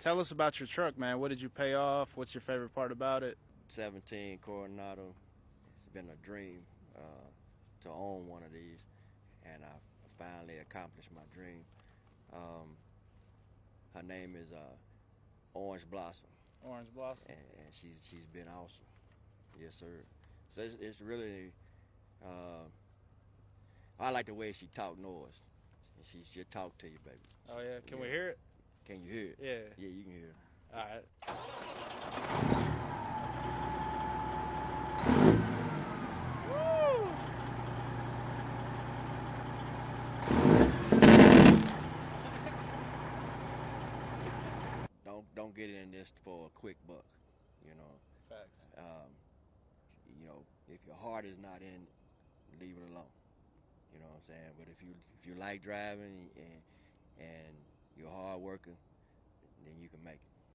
Tell us about your truck, man. What did you pay off? What's your favorite part about it? 17 Coronado. It's been a dream to own one of these, and I finally accomplished my dream. Her name is Orange Blossom, Orange Blossom. and she's been awesome. Yes, sir. So it's really I like the way she talk noise. She'll talk to you, baby. Oh yeah, can we hear it? Can you hear it? Yeah. Yeah, you can hear it. All right. Woo! Don't get in this for a quick buck, you know. Facts. You know, if your heart is not in, leave it alone. You know what I'm saying? But if you like driving and you're hard working, then you can make it.